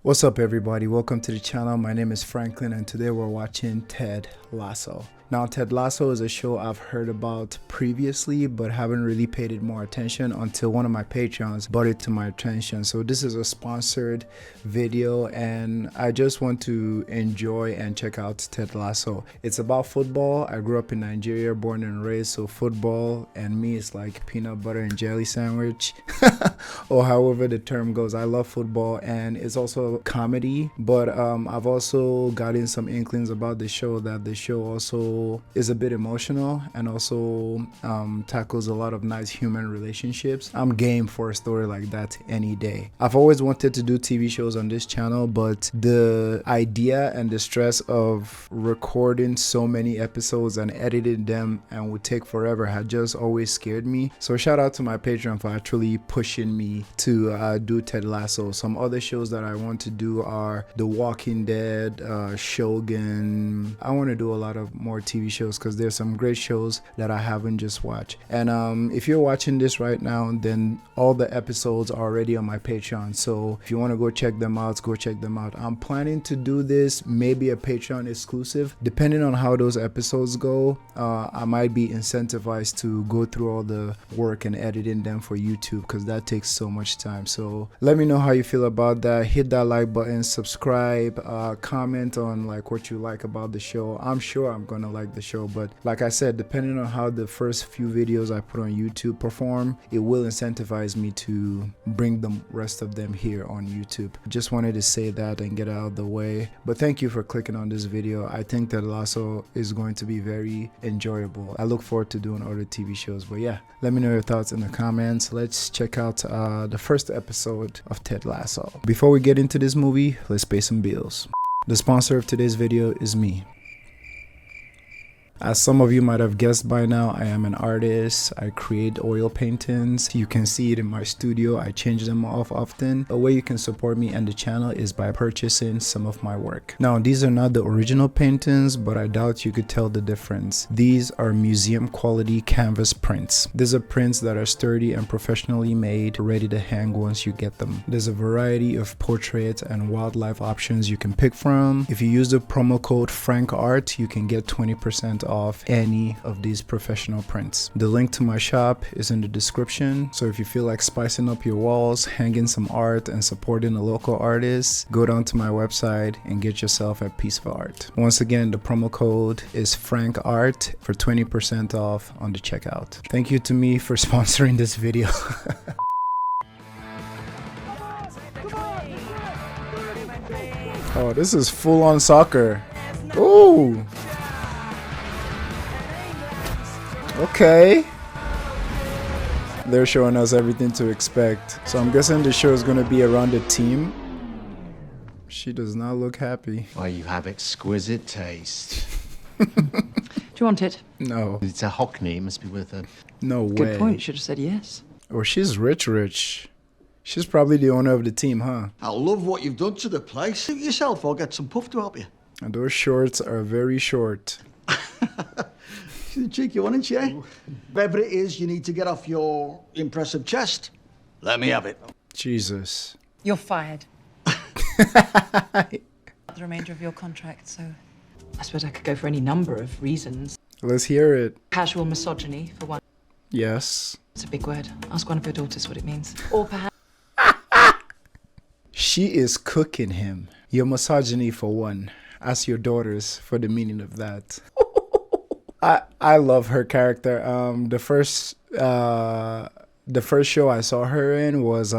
What's up everybody, welcome to the channel. My name is Franklin and today we're watching Ted Lasso. Now Ted Lasso is a show I've heard about previously but haven't really paid it more attention until one of my Patreons brought it to my attention. So this is a sponsored video and I just want to enjoy and check out Ted Lasso. It's about football. I grew up in Nigeria, born and raised, so football and me is like peanut butter and jelly sandwich or however the term goes. I love football and it's also comedy, but I've also gotten some inklings about the show that the show also is a bit emotional and also tackles a lot of nice human relationships. I'm game for a story like that any day. I've always wanted to do TV shows on this channel, but the idea and the stress of recording so many episodes and editing them and would take forever had just always scared me. So shout out to my Patreon for actually pushing me to do Ted Lasso. Some other shows that I want to do are The Walking Dead, Shogun. I want to do a lot of more TV shows because there's some great shows that I haven't just watched. And if you're watching this right now, then all the episodes are already on my Patreon. So if you want to go check them out, go check them out. I'm planning to do this, maybe a Patreon exclusive. Depending on how those episodes go, I might be incentivized to go through all the work and editing them for YouTube because that takes so much time. So let me know how you feel about that. Hit that like button, subscribe, comment on like what you like about the show. I'm sure I'm gonna like the show, but like I said, depending on how the first few videos I put on YouTube perform, it will incentivize me to bring the rest of them here on YouTube. Just wanted to say that and get out of the way. But thank you for clicking on this video. I think that Lasso is going to be very enjoyable. I look forward to doing other TV shows. But yeah, let me know your thoughts in the comments. Let's check out the first episode of Ted Lasso. Before we get into this movie, let's pay some bills. The sponsor of today's video is me. As some of you might have guessed by now, I am an artist. I create oil paintings. You can see it in my studio. I change them off often. A way you can support me and the channel is by purchasing some of my work. Now, these are not the original paintings, but I doubt you could tell the difference. These are museum quality canvas prints. These are prints that are sturdy and professionally made, ready to hang once you get them. There's a variety of portrait and wildlife options you can pick from. If you use the promo code FrankArt, you can get 20% off any of these professional prints. The link to my shop is in the description, so if you feel like spicing up your walls, hanging some art and supporting a local artist, go down to my website and get yourself a piece of art. Once again, the promo code is FrankArt for 20% off on the checkout. Thank you to me for sponsoring this video. Oh, this is full-on soccer. Ooh. Okay. They're showing us everything to expect. So I'm guessing the show is going to be around the team. She does not look happy. Why, you have exquisite taste. Do you want it? No. It's a Hockney. It must be worth a... No way. Good point. Should have said yes. Oh, she's rich. She's probably the owner of the team, huh? I love what you've done to the place. Suit yourself, I'll get some puff to help you. And those shorts are very short. She's a cheeky one, isn't she? Whatever it is you need to get off your impressive chest, let me have it. Jesus. You're fired. The remainder of your contract, so I suppose I could go for any number of reasons. Let's hear it. Casual misogyny, for one. Yes. It's a big word. Ask one of your daughters what it means. Or perhaps... She is cooking him. Your misogyny for one. Ask your daughters for the meaning of that. I love her character. The first show I saw her in was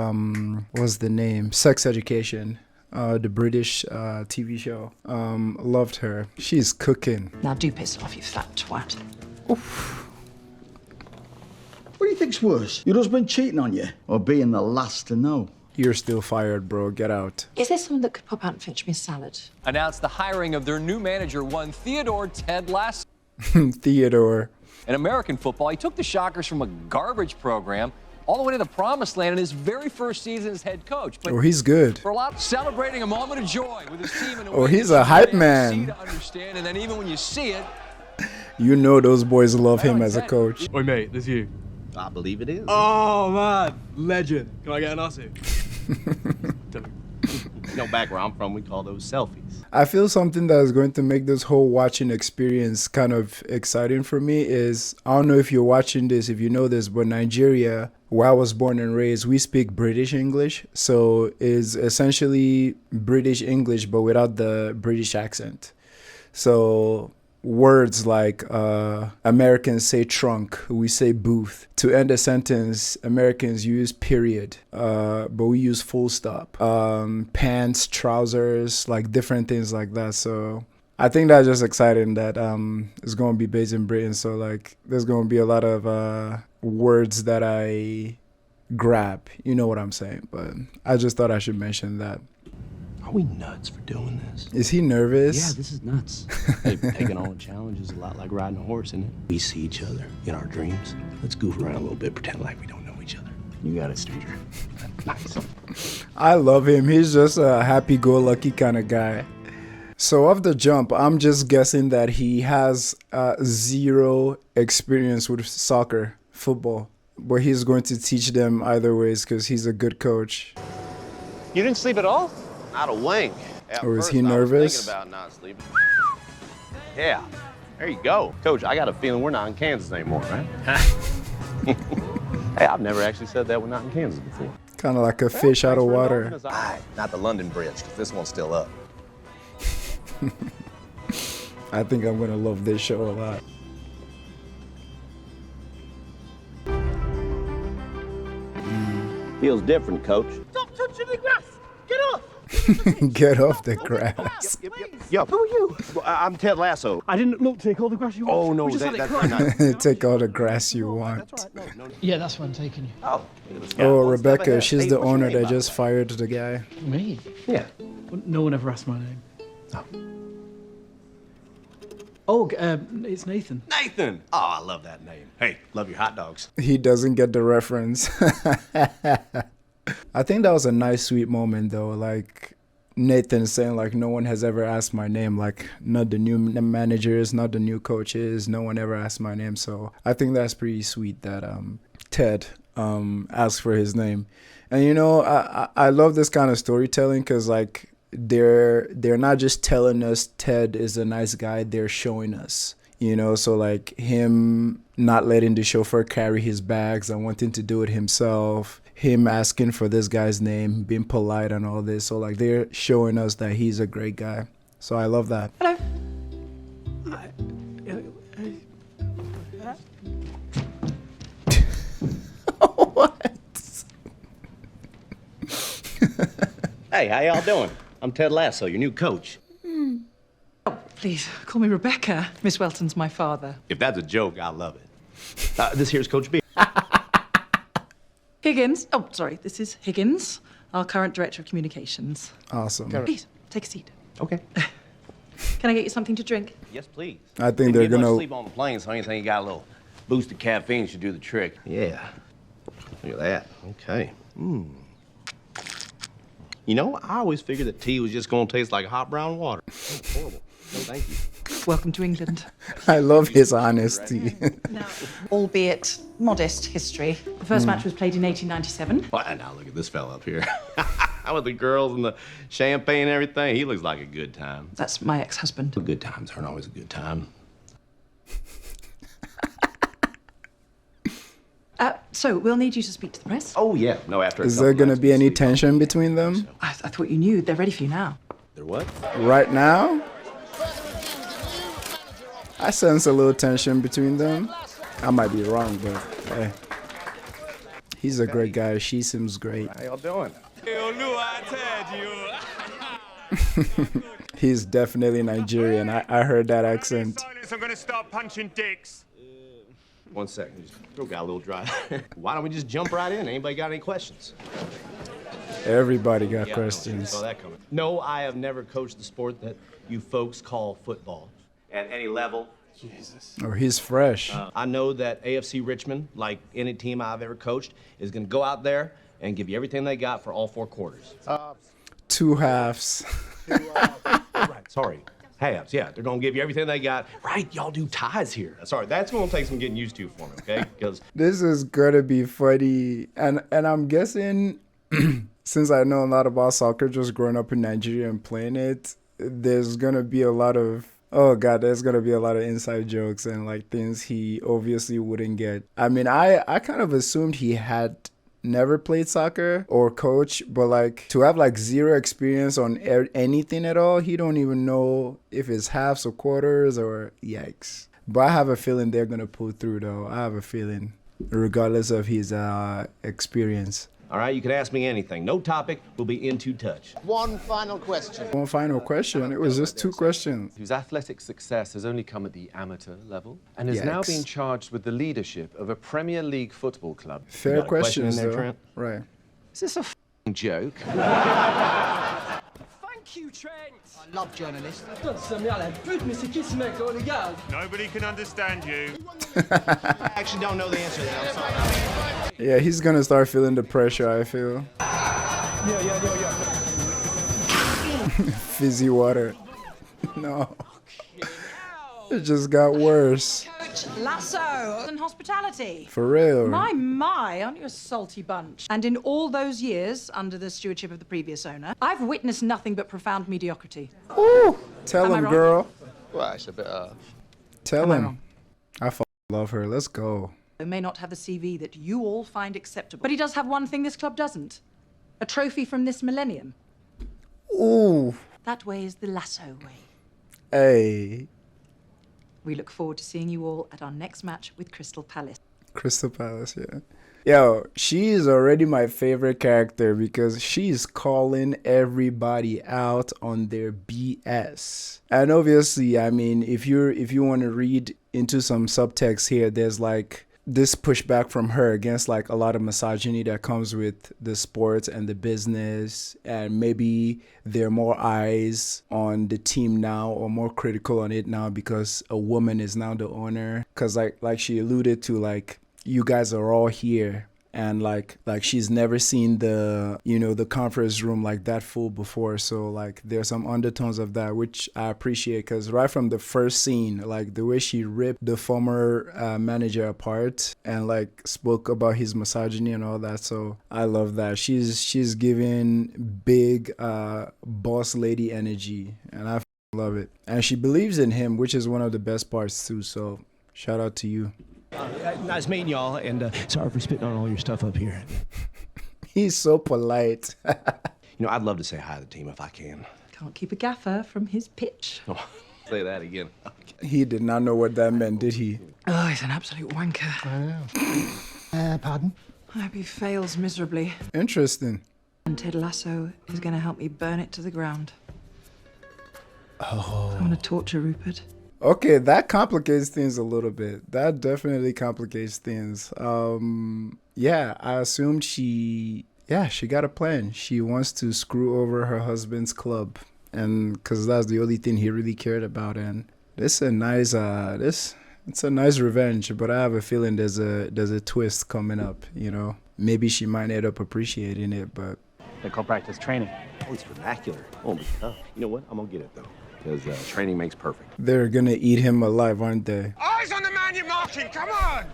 what's the name? Sex Education, the British TV show. Loved her. She's cooking. Now do piss off, you fat twat. Oof. What do you think's worse? Your husband cheating on you or being the last to know? You're still fired, bro. Get out. Is there someone that could pop out and fetch me a salad? Announced the hiring of their new manager, one Theodore Ted Lasso. Theodore. In American football, he took the Shockers from a garbage program all the way to the promised land in his very first season as head coach. But Oh, he's good. for a lot, celebrating a moment of joy with his team. In a Oh, way he's that a you hype can't man. see to understand, and then even when you see it, You know those boys love him as a Ted. coach. Oi mate, there's you. I believe it is. Oh man, legend. Can I get an Aussie? You know, back where I'm from, we call those selfies. I feel something that is going to make this whole watching experience kind of exciting for me is, I don't know if you're watching this, if you know this, but Nigeria, where I was born and raised, we speak British English. So it's essentially British English, but without the British accent. So words like Americans say trunk, we say booth. To end a sentence, Americans use period, but we use full stop. Pants, trousers, like different things like that. So I think that's just exciting that it's going to be based in Britain. So like there's going to be a lot of words that I grab. You know what I'm saying? But I just thought I should mention that. Are we nuts for doing this? Is he nervous? Yeah, this is nuts. Hey, taking on a challenge is a lot like riding a horse, isn't it? We see each other in our dreams. Let's goof around a little bit, pretend like we don't know each other. You got it, stranger. Nice. I love him. He's just a happy-go-lucky kind of guy. So off the jump, I'm just guessing that he has zero experience with soccer, football. But he's going to teach them either ways because he's a good coach. You didn't sleep at all? Not a wink. Or is he nervous? I was thinking about not sleeping. Yeah, there you go. Coach, I got a feeling we're not in Kansas anymore, right? Hey, I've never actually said that we're not in Kansas before. Kind of like a fish out of water. Aye, not the London Bridge, because this one's still up. I think I'm going to love this show a lot. Feels different, Coach. Stop touching the grass! Get off! Get off the grass. Yo, who are you? I'm Ted Lasso. I didn't look, take all the grass you want. Oh, no, We just that's let it not. Take all the grass you want. That's all right. No. Yeah, that's what I'm taking you. Oh, Oh, Rebecca, she's the owner that just fired the guy. Me? Yeah. Well, no one ever asked my name. Oh. Oh, it's Nathan. Nathan! Oh, I love that name. Hey, love your hot dogs. He doesn't get the reference. I think that was a nice, sweet moment, though. Like Nathan saying, like, no one has ever asked my name. Like, not the new managers, not the new coaches. No one ever asked my name. So I think that's pretty sweet that Ted asked for his name. And, you know, I love this kind of storytelling because, like, they're not just telling us Ted is a nice guy. They're showing us. You know, so like him not letting the chauffeur carry his bags and wanting to do it himself, him asking for this guy's name, being polite and all this. So like they're showing us that he's a great guy. So I love that. Hello. What? Hey, how y'all doing? I'm Ted Lasso, your new coach. Oh, please, call me Rebecca. Miss Welton's my father. If that's a joke, I love it. This here's Coach B. Higgins. Oh, sorry, this is Higgins, our current Director of Communications. Awesome. Please, take a seat. Okay. Can I get you something to drink? Yes, please. I think Didn't they're get much gonna- sleep on the plane, so anything you got a little boosted caffeine should do the trick. Yeah. Look at that. Okay. You know, I always figured that tea was just gonna taste like hot brown water. Oh, horrible. No, thank you. Welcome to England. I love his honesty. Now, albeit modest history. The first match was played in 1897. Well, now look at this fella up here. With the girls and the champagne and everything. He looks like a good time. That's my ex-husband. Good times aren't always a good time. So, we'll need you to speak to the press. Oh, yeah. No, after a Is couple there gonna nights, be we any sleep on. tension between them? I thought you knew. They're ready for you now. There what? Right now? I sense a little tension between them. I might be wrong, but hey. He's a great guy. She seems great. How y'all doing? He's definitely Nigerian. I heard that accent. I'm gonna start punching dicks. 1 second. Just throat got a little dry. Why don't we just jump right in? Anybody got any questions? Everybody got Yeah, I questions. saw that coming. No, I have never coached the sport that you folks call football. At any level. Oh, he's fresh. I know that AFC Richmond, like any team I've ever coached, is going to go out there and give you everything they got for all 4 quarters. 2 halves. Right, sorry. Halves, yeah. They're going to give you everything they got. Right, y'all do ties here. Sorry, that's going to take some getting used to for me, okay? Because This is gonna be funny, and I'm guessing since I know a lot about soccer, just growing up in Nigeria and playing it, there's gonna be a lot of there's gonna be a lot of inside jokes and like things he obviously wouldn't get. I mean, I kind of assumed he had never played soccer or coach, but like to have like zero experience on anything at all, he don't even know if it's halves or quarters or yikes. But I have a feeling they're gonna pull through though. I have a feeling, regardless of his experience. All right, you can ask me anything. No topic will be in to touch. One final question. One final question. It was just 2 questions. Whose athletic success has only come at the amateur level and is now being charged with the leadership of a Premier League football club. Fair questions, there, though. Trent? Right. Is this a f***ing joke? Thank you, Trent. I love journalists. Nobody can understand you. I actually don't know the answer to that. I'm sorry. Yeah, he's gonna start feeling the pressure, I feel. Fizzy water. No. It just got worse. Coach Lasso and hospitality. For real. My, aren't you a salty bunch? And in all those years, under the stewardship of the previous owner, I've witnessed nothing but profound mediocrity. Ooh. Tell Am I him, wrong? girl. Well, it's a bit, Tell I him. wrong? I love her. Let's go. He may not have the CV that you all find acceptable, but he does have one thing this club doesn't. A trophy from this millennium. Ooh. That way is the Lasso way. Hey. We look forward to seeing you all at our next match with Crystal Palace. Crystal Palace, yeah. Yo, she is already my favorite character because she's calling everybody out on their BS. And obviously, I mean, if you want to read into some subtext here, there's like this pushback from her against like a lot of misogyny that comes with the sports and the business, and maybe there are more eyes on the team now or more critical on it now because a woman is now the owner. Because like she alluded to, like, you guys are all here, and like she's never seen the the conference room like that full before. So like there's some undertones of that, which I appreciate, because right from the first scene, like the way she ripped the former manager apart and like spoke about his misogyny and all that. So I love that. She's giving big boss lady energy, and I love it. And she believes in him, which is one of the best parts too. So shout out to you. Nice meeting y'all, and sorry for spitting on all your stuff up here. He's so polite. I'd love to say hi to the team if I can. Can't keep a gaffer from his pitch. Oh, say that again. Okay. He did not know what that meant, did he? Oh, he's an absolute wanker. I know. Pardon? I hope he fails miserably. Interesting. And Ted Lasso is going to help me burn it to the ground. Oh. I want to torture Rupert. Okay, that complicates things a little bit. That definitely complicates things. Yeah, I assumed she got a plan. She wants to screw over her husband's club, and because that's the only thing he really cared about. And this is a nice, it's a nice revenge. But I have a feeling there's a twist coming up. Maybe she might end up appreciating it, but They call practice training. Oh, it's vernacular. Oh, be tough. You know what? I'm gonna get it though, because training makes perfect. they're gonna eat him alive, aren't they? Eyes on the man you're marking, come on!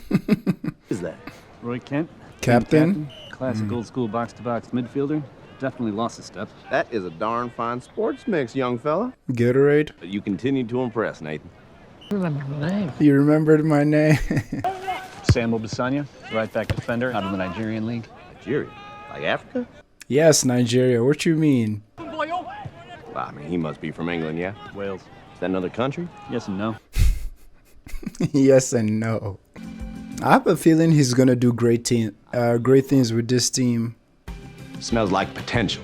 What is that? Roy Kent. Captain? Classic old school box-to-box midfielder. Definitely lost a step. That is a darn fine sports mix, young fella. Gatorade? You continue to impress, Nathan. Remember my name. You remembered my name? Sambo Basanya, right back defender out of the Nigerian league. Nigeria? Like Africa? Yes, Nigeria. What you mean? Well, I mean, he must be from England, yeah? Wales. Is that another country? Yes and no. Yes and no. I have a feeling he's gonna do great things with this team. Smells like potential.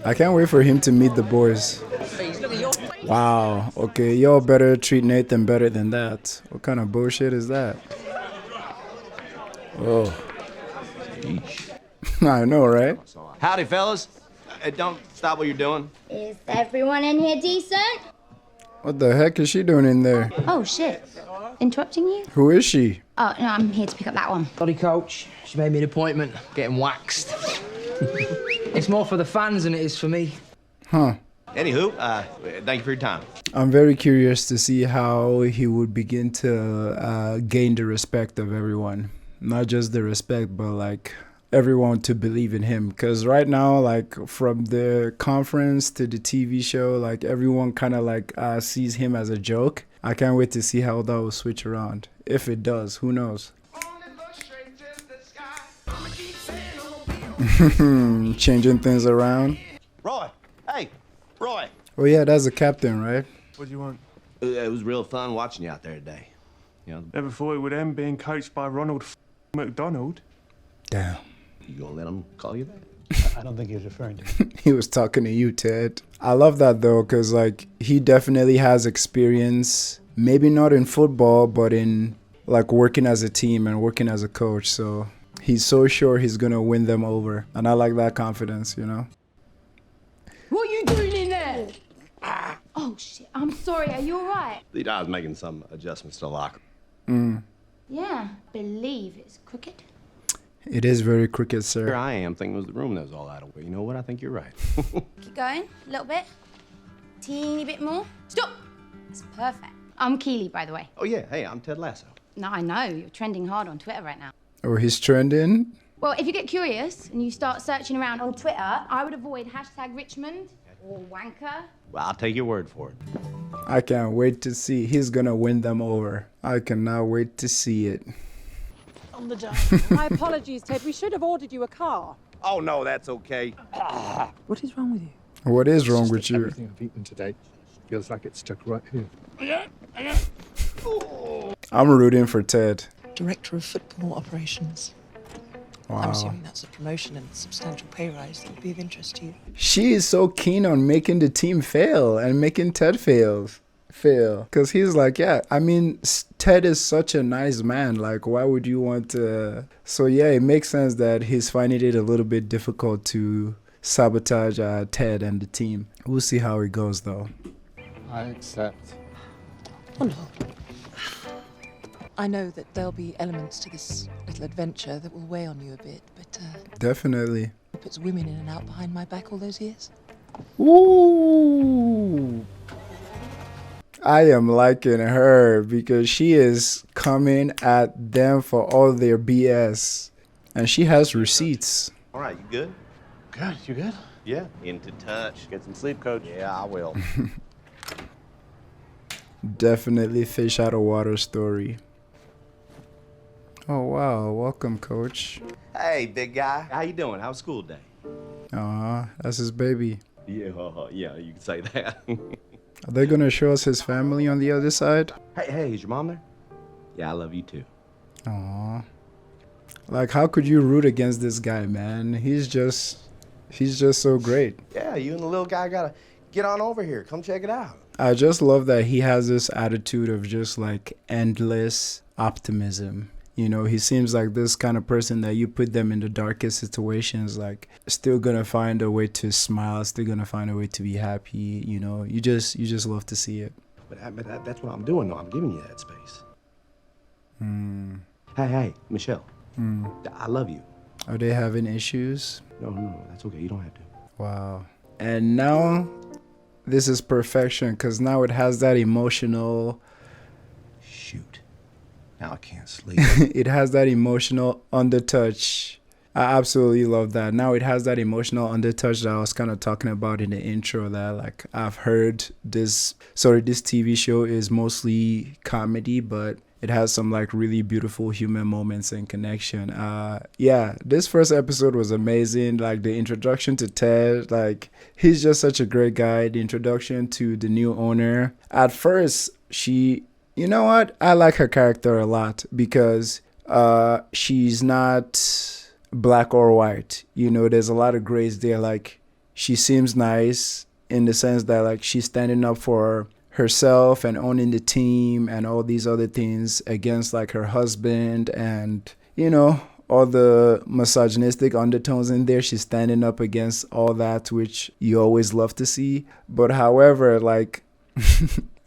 I can't wait for him to meet the boys. Wow. Okay, y'all better treat Nathan better than that. What kind of bullshit is that? Oh. I know, right? Howdy, fellas. Don't stop what you're doing. Is everyone in here decent? What the heck is she doing in there? Oh, shit. Interrupting you? Who is she? Oh, no, I'm here to pick up that one. Body coach. She made me an appointment. Getting waxed. It's more for the fans than it is for me. Huh. Anywho, thank you for your time. I'm very curious to see how he would begin to gain the respect of everyone. Not just the respect, but like everyone to believe in him, because right now, like from the conference to the TV show, like everyone kind of like sees him as a joke. I can't wait to see how that will switch around. If it does, who knows? Changing things around. Roy! Hey! Roy! Oh yeah, that's the captain, right? What do you want? It was real fun watching you out there today. You know, Never thought it would end being coached by Ronald McDonald. Damn. you gonna let him call you that? I don't think he was referring to me. He was talking to you, Ted. I love that though, because like he definitely has experience, maybe not in football, but in like working as a team and working as a coach. So he's so sure he's gonna win them over, and I like that confidence, you know. What are you doing in there? Oh, shit. I'm sorry. Are you all right? I was making some adjustments to the locker. Yeah. Believe it's crooked. It is very crooked, Here sir. I am thinking it was the room that was all out of way. You know what? I think you're right. Keep going. A little bit. Teeny bit more. Stop. That's perfect. I'm Keely, by the way. Oh, yeah. Hey, I'm Ted Lasso. No, I know. You're trending hard on Twitter right now. Oh, he's trending. Well, if you get curious and you start searching around on Twitter, I would avoid #Richmond or wanker. Well, I'll take your word for it. I can't wait to see. He's gonna win them over. I cannot wait to see it. On the job. My apologies, Ted. We should have ordered you a car. Oh, no, that's okay. What is wrong with you? What is wrong with you? Everything I've eaten today feels like it's stuck right here. I'm rooting for Ted. Director of Football Operations. I'm Wow. assuming that's a promotion and substantial pay rise that would be of interest to you. She is so keen on making the team fail and making Ted fail. Because he's like, yeah, I mean, Ted is such a nice man. Like, why would you want to? So, yeah, it makes sense that he's finding it a little bit difficult to sabotage Ted and the team. We'll see how it goes, though. I accept. Wonderful. I know that there'll be elements to this little adventure that will weigh on you a bit, but Definitely. it puts women in and out behind my back all those years. Ooh. I am liking her because she is coming at them for all their BS. And she has receipts. All right, you good? Good, you good? Yeah. Into touch. Get some sleep, coach. Yeah, I will. Definitely fish out of water story. Oh, wow. Welcome, coach. Hey, big guy. How you doing? How's school day? Aw, that's his baby. Yeah, yeah, you can say that. Are they going to show us his family on the other side? Hey, is your mom there? Yeah, I love you too. Aw. Like, how could you root against this guy, man? He's just so great. Yeah, you and the little guy gotta get on over here. Come check it out. I just love that he has this attitude of just like endless optimism. You know, he seems like this kind of person that you put them in the darkest situations, like still gonna find a way to smile, still gonna find a way to be happy. You know, you just love to see it. But that's what I'm doing, though. I'm giving you that space. Hey, Michelle. I love you. Are they having issues? No, that's okay. You don't have to. Wow. And now this is perfection because now it has that emotional. Shoot. Now I can't sleep. It has that emotional undertouch. I absolutely love that. Now it has that emotional undertouch that I was kind of talking about in the intro, that like I've heard this TV show is mostly comedy, but it has some like really beautiful human moments and connection. Yeah, this first episode was amazing. Like the introduction to Ted, like he's just such a great guy. The introduction to the new owner. At first, you know what? I like her character a lot because she's not black or white. You know, there's a lot of grays there. Like she seems nice in the sense that like she's standing up for herself and owning the team and all these other things against like her husband and, you know, all the misogynistic undertones in there. She's standing up against all that, which you always love to see. But however, like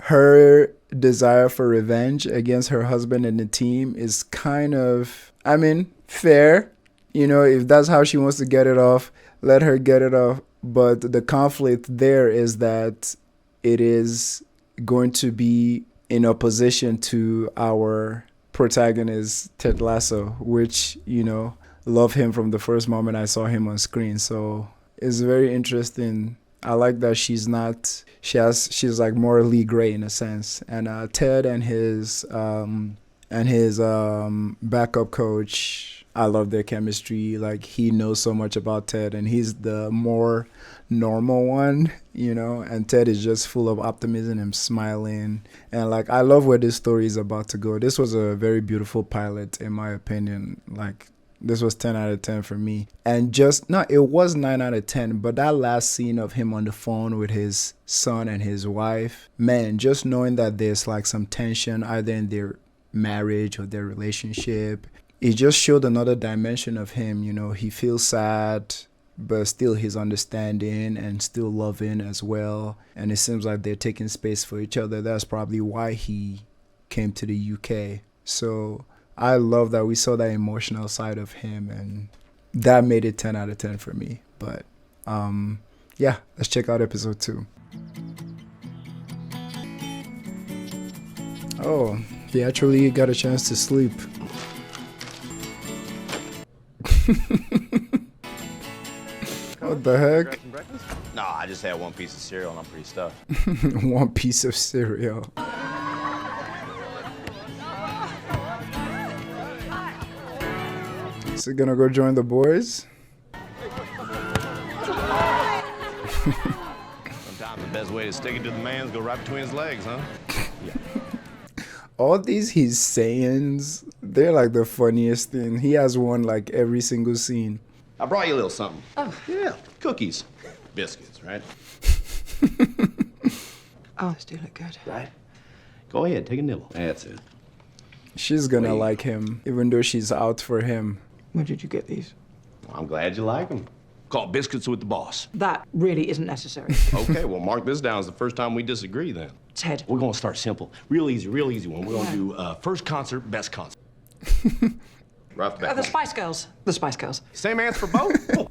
her desire for revenge against her husband and the team is kind of, I mean, fair. You know, if that's how she wants to get it off, let her get it off. But the conflict there is that it is going to be in opposition to our protagonist, Ted Lasso, which, you know, love him from the first moment I saw him on screen. So it's very interesting. I like that she's like morally gray in a sense. And Ted and his backup coach, I love their chemistry. Like, he knows so much about Ted, and he's the more normal one, you know, and Ted is just full of optimism and smiling. And like, I love where this story is about to go. This was a very beautiful pilot, in my opinion. Like, this was 10 out of 10 for me. And it was 9 out of 10, but that last scene of him on the phone with his son and his wife, man, just knowing that there's like some tension either in their marriage or their relationship, it just showed another dimension of him. You know, he feels sad, but still he's understanding and still loving as well. And it seems like they're taking space for each other. That's probably why he came to the UK. So I love that we saw that emotional side of him, and that made it 10 out of 10 for me. But yeah, let's check out episode 2. Oh, he actually got a chance to sleep. What the heck? No, I just had one piece of cereal and I'm pretty stuffed. One piece of cereal. Is he gonna go join the boys? Sometimes the best way to stick it to the man is go right between his legs, huh? Yeah. All these his sayings, they're like the funniest thing. He has one like every single scene. I brought you a little something. Oh. Yeah, cookies. Biscuits, right? Oh, those do look good. Right. Go ahead, take a nibble. That's it. She's gonna like him, even though she's out for him. Where did you get these? Well, I'm glad you like them. Called Biscuits with the Boss. That really isn't necessary. Okay, well, mark this down as the first time we disagree then. Ted. We're gonna start simple. Real easy one. We're gonna do first concert, best concert. Rough back. The Spice Girls. The Spice Girls. Same answer for both?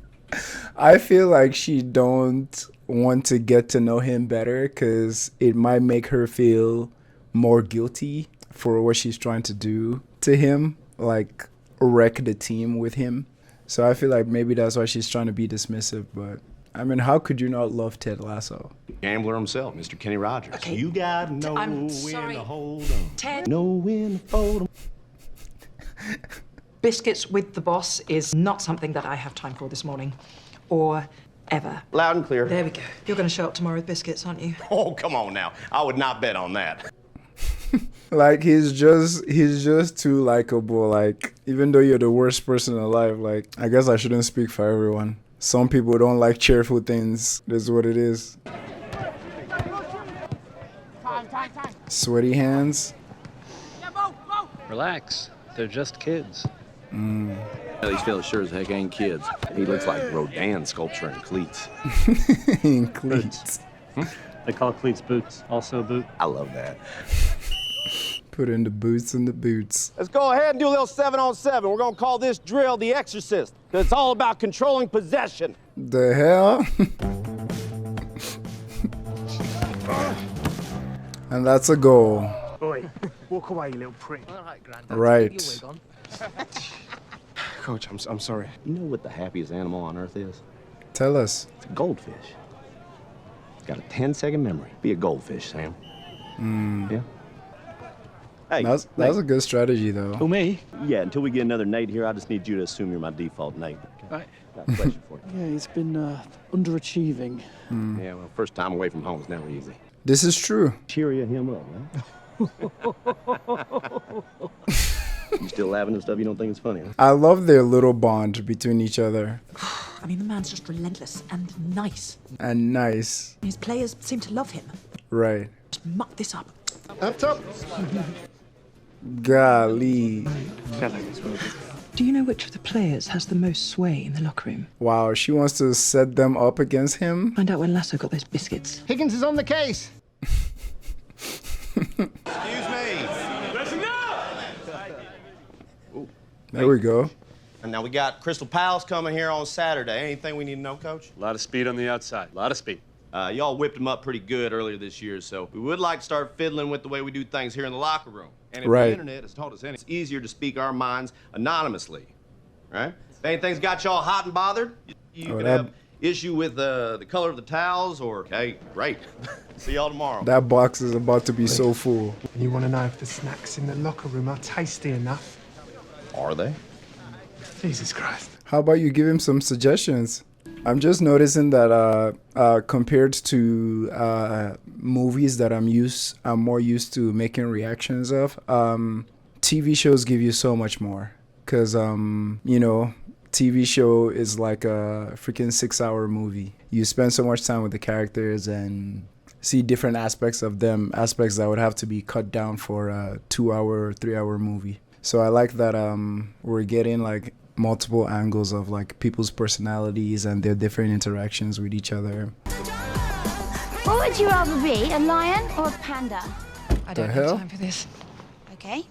I feel like she don't want to get to know him better because it might make her feel more guilty for what she's trying to do to him, like wreck the team with him. So I feel like maybe that's why she's trying to be dismissive. But I mean, how could you not love Ted Lasso? Gambler himself, Mr. Kenny Rogers. Okay. You gotta know I'm when sorry. to hold on. Ted. Know when to fold 'em. Biscuits with the Boss is not something that I have time for this morning. Or ever. Loud and clear. There we go. You're going to show up tomorrow with biscuits, aren't you? Oh, come on now. I would not bet on that. Like, he's just too likable. Like, even though you're the worst person alive, like, I guess I shouldn't speak for everyone. Some people don't like cheerful things. That's what it is. Sweaty hands. Relax. They're just kids. These fellas sure as heck ain't kids. He looks like Rodin sculpture in cleats. In cleats. They call cleats boots. Also a boot. I love that. Put in the boots and the boots. Let's go ahead and do a little 7-on-7. We're gonna call this drill The Exorcist, because it's all about controlling possession. The hell? And that's a goal. Oi, walk away, you little prick. All right, Grandad. Right. Keep your wig on. Coach, I'm sorry. You know what the happiest animal on earth is? Tell us. It's a goldfish. It's got a 10-second memory. Be a goldfish, Sam. Yeah. Hey, that's a good strategy, though. Who, me? Yeah, until we get another Nate here, I just need you to assume you're my default Nate. Right. Got a question for you. Yeah, he's been underachieving. Yeah, well, first time away from home is never easy. This is true. Cheer him up, man. You still laughing at stuff you don't think is funny, huh? I love their little bond between each other. I mean, the man's just relentless and nice. And nice. His players seem to love him. Right. Just muck this up. Up top. Golly. Do you know which of the players has the most sway in the locker room? Wow, she wants to set them up against him? Find out when Lasso got those biscuits. Higgins is on the case. Excuse me. There we go. And now we got Crystal Palace coming here on Saturday. Anything we need to know, Coach? A lot of speed on the outside. A lot of speed. Y'all whipped them up pretty good earlier this year, so we would like to start fiddling with the way we do things here in the locker room. And if Right. the internet has told us it's easier to speak our minds anonymously, right? If anything's got y'all hot and bothered, you could have issue with the color of the towels, or hey, great. See y'all tomorrow. That box is about to be so full. And you want to know if the snacks in the locker room are tasty enough? Are they? Jesus Christ. How about you give him some suggestions? I'm just noticing that compared to movies that I'm more used to making reactions of, TV shows give you so much more. Cause you know, TV show is like a freaking 6-hour movie. You spend so much time with the characters and see different aspects of them, aspects that would have to be cut down for a 2-hour or 3-hour movie. So I like that we're getting like multiple angles of like people's personalities and their different interactions with each other. What would you rather be, a lion or a panda? I don't have time for this. Okay.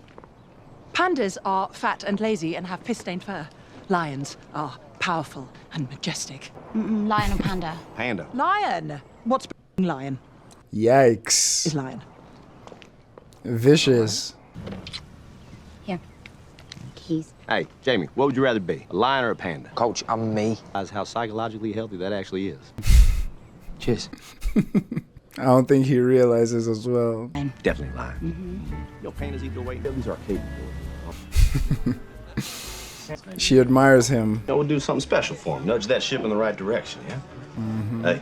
Pandas are fat and lazy and have piss-stained fur. Lions are powerful and majestic. Lion or panda? Panda. Lion! What's lion? Yikes. Is lion. Vicious. Here. Keys. Hey, Jamie, what would you rather be, a lion or a panda? Coach, I'm me. That's how psychologically healthy that actually is. Cheers. I don't think he realizes as well. Definitely lion. Yo, pandas eat their weight. These are capable. She admires him. We'll do something special for him. Nudge that ship in the right direction, yeah? Hey.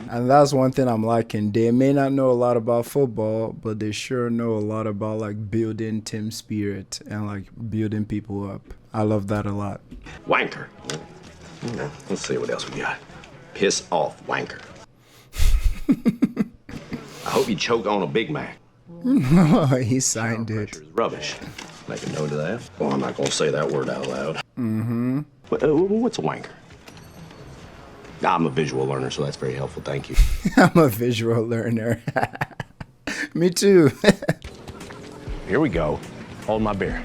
And that's one thing I'm liking. They may not know a lot about football, but they sure know a lot about like building team spirit and like building people up. I love that a lot. Wanker. Let's see what else we got. Piss off, wanker. I hope you choke on a Big Mac. He signed it. Rubbish. Make a note of that. Well, I'm not gonna say that word out loud. What's a wanker? I'm a visual learner, so that's very helpful. Thank you. I'm a visual learner. Me too. Here we go. Hold my beer.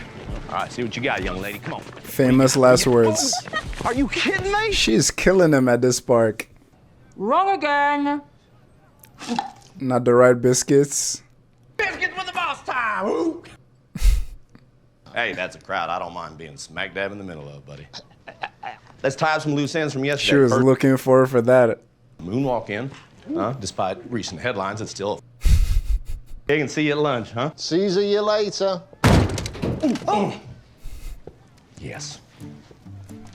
All right, see what you got, young lady. Come on. Famous last words. Are you kidding me? She's killing him at this park. Wrong again. Not the right biscuits. Biscuits with the boss time. Ooh. Hey, that's a crowd I don't mind being smack dab in the middle of, buddy. Let's tie up some loose ends from yesterday. She was looking for that. Moonwalk in. Despite recent headlines, it's still They can see you at lunch, huh? See you later. Yes.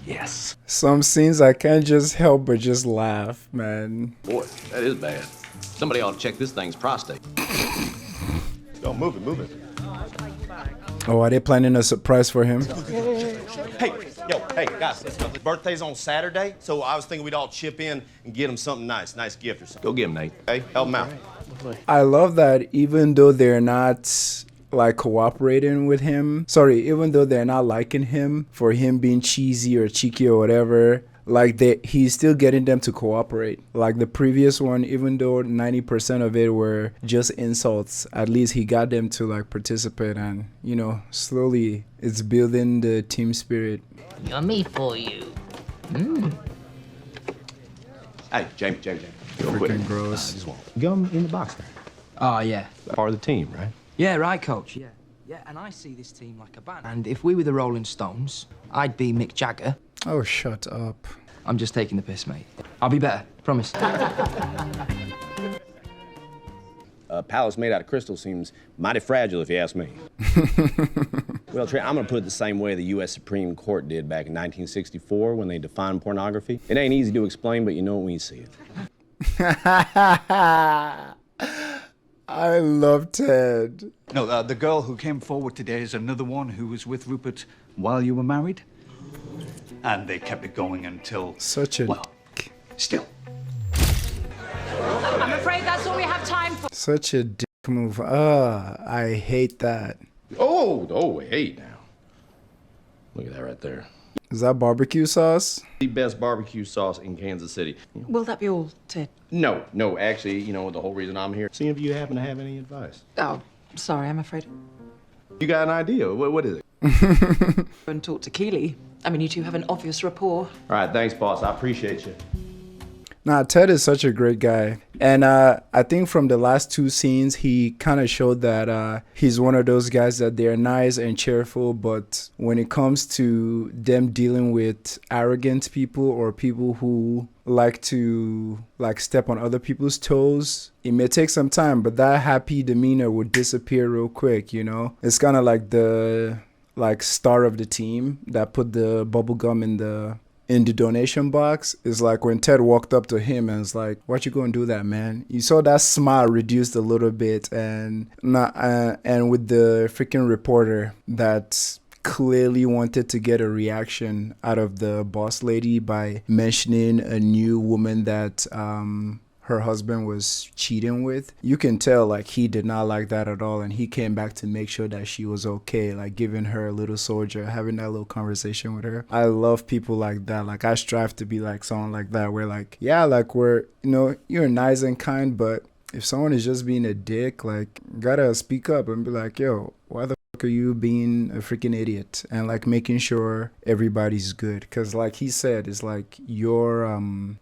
Yes. Some scenes I can't just help but just laugh, man. Boy, that is bad. Somebody ought to check this thing's prostate. Go, move it. Oh, are they planning a surprise for him? Hey, guys, his birthday's on Saturday, so I was thinking we'd all chip in and get him something nice gift or something. Go get him, Nate. Hey, help him out. I love that even though they're not like cooperating with him, even though they're not liking him for him being cheesy or cheeky or whatever, like he's still getting them to cooperate. Like the previous one, even though 90% of it were just insults, at least he got them to like participate, and you know, slowly it's building the team spirit. Yummy for you. Hey, Jamie. Freaking gross. Gum in the box there. Oh, yeah. Part of the team, right? Yeah, right, Coach. Yeah, and I see this team like a band. And if we were the Rolling Stones, I'd be Mick Jagger. Oh, shut up. I'm just taking the piss, mate. I'll be better, promise. A palace made out of crystal seems mighty fragile, if you ask me. Well, Trey, I'm gonna put it the same way the U.S. Supreme Court did back in 1964 when they defined pornography. It ain't easy to explain, but you know it when you see it. I love Ted. No, the girl who came forward today is another one who was with Rupert while you were married. And they kept it going until... Such a... Well, still. I'm afraid that's all we have time for. Such a dick move. I hate that. Oh, hey now. Look at that right there. Is that barbecue sauce? The best barbecue sauce in Kansas City. Will that be all, Ted? No, actually, you know, the whole reason I'm here, seeing if you happen to have any advice. Oh, sorry, I'm afraid. You got an idea? What is it? And talk to Keely. I mean, you two have an obvious rapport. All right, thanks, boss. I appreciate you. Nah, Ted is such a great guy. And I think from the last two scenes, he kind of showed that he's one of those guys that they're nice and cheerful, but when it comes to them dealing with arrogant people or people who like to like step on other people's toes, it may take some time, but that happy demeanor would disappear real quick, you know? It's kind of like the star of the team that put the bubble gum in the donation box. Is like when Ted walked up to him and was like, "What you gonna do that, man?" You saw that smile reduced a little bit, and with the freaking reporter that clearly wanted to get a reaction out of the boss lady by mentioning a new woman that her husband was cheating with. You can tell like he did not like that at all, and he came back to make sure that she was okay, like giving her a little soldier, having that little conversation with her. I love people like that. Like I strive to be like someone like that, where like, yeah, like we're, you know, you're nice and kind, but if someone is just being a dick, like gotta speak up and be like, yo, why the fuck are you being a freaking idiot? And like making sure everybody's good, because like he said, it's like you're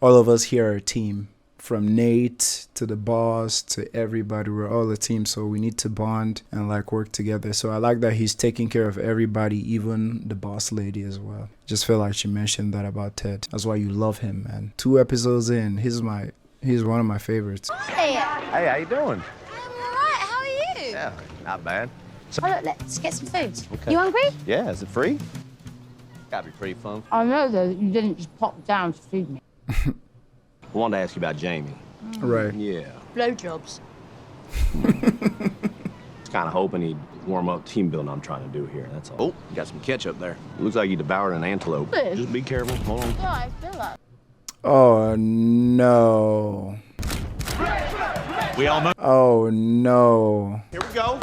all of us here are a team. From Nate to the boss to everybody, we're all a team, so we need to bond and like work together. So I like that he's taking care of everybody, even the boss lady as well. Just feel like she mentioned that about Ted. That's why you love him, man. 2 episodes in, he's one of my favorites. Hey. Hey, how you doing? I'm alright, how are you? Yeah, not bad. Oh, look, let's get some food. Okay. You hungry? Yeah, is it free? Gotta be pretty fun. I know, though, that you didn't just pop down to feed me. I wanted to ask you about Jamie. Right. Yeah. Blowjobs. Just kind of hoping he'd warm up team building I'm trying to do here, that's all. Oh, you got some ketchup there. Looks like you devoured an antelope. Liz. Just be careful. Hold on. Yeah, I feel that. Oh no. We almost. Oh no. Here we go.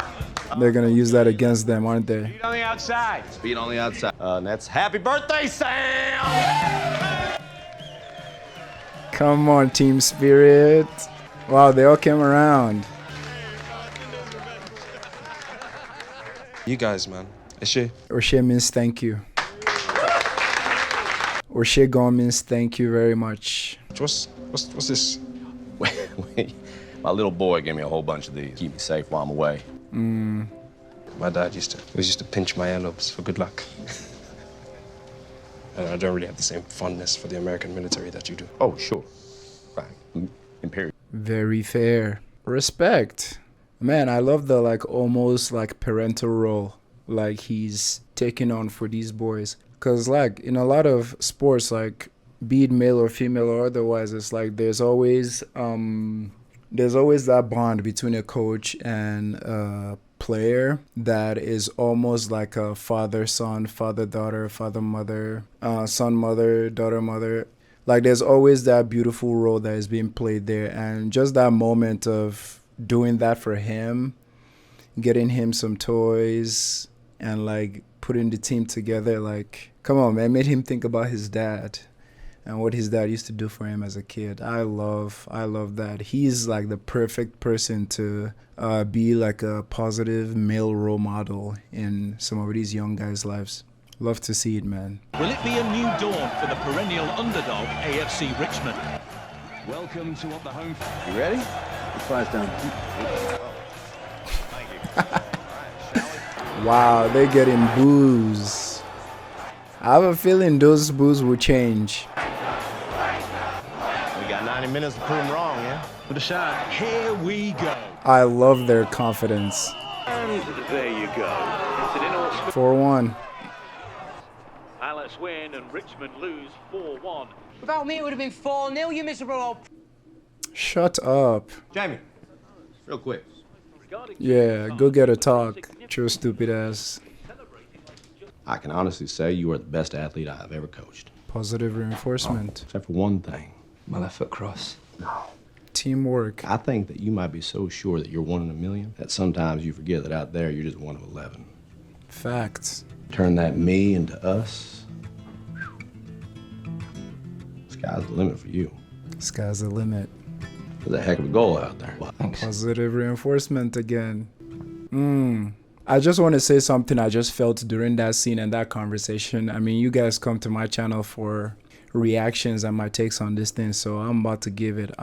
They're gonna use that against them, aren't they? Speed on the outside. Speed on the outside. And that's happy birthday, Sam! Come on, team spirit. Wow, they all came around. You guys, man. Oshe. Oshe means thank you. Oshe Gon means thank you very much. What's this? Wait. My little boy gave me a whole bunch of these. Keep me safe while I'm away. My dad used to pinch my earlobes for good luck. And I don't really have the same fondness for the American military that you do. Oh, sure. Right. Imperial. Very fair. Respect. Man, I love the like almost like parental role like he's taking on for these boys. Cause like in a lot of sports, like be it male or female or otherwise, it's like there's always that bond between a coach and a player that is almost like a father-son, father-daughter, father-mother, son-mother, daughter-mother. Like there's always that beautiful role that is being played there, and just that moment of doing that for him, getting him some toys and like putting the team together, like come on man, made him think about his dad and what his dad used to do for him as a kid. I love that. He's like the perfect person to be like a positive male role model in some of these young guys' lives. Love to see it, man. Will it be a new dawn for the perennial underdog AFC Richmond? Welcome to what the home... You ready? The fire's down. Wow, they're getting boos. I have a feeling those boos will change. We got 90 minutes to prove them wrong, yeah? With a shot. Here we go. I love their confidence. And there you go. It's an in-all 4-1. Palace win and Richmond lose 4-1. Without me, it would have been 4-0, you miserable old... Shut up. Jamie, real quick. Yeah, go get a talk. True stupid ass. I can honestly say you are the best athlete I have ever coached. Positive reinforcement. Except for one thing. My left foot cross. No. Teamwork. I think that you might be so sure that you're 1 in a million that sometimes you forget that out there you're just 1 of 11. Facts. Turn that me into us. Sky's the limit for you. Sky's the limit. There's a heck of a goal out there. Thanks. Positive reinforcement again. I just want to say something I just felt during that scene and that conversation. I mean, you guys come to my channel for reactions and my takes on this thing, so I'm about to give it.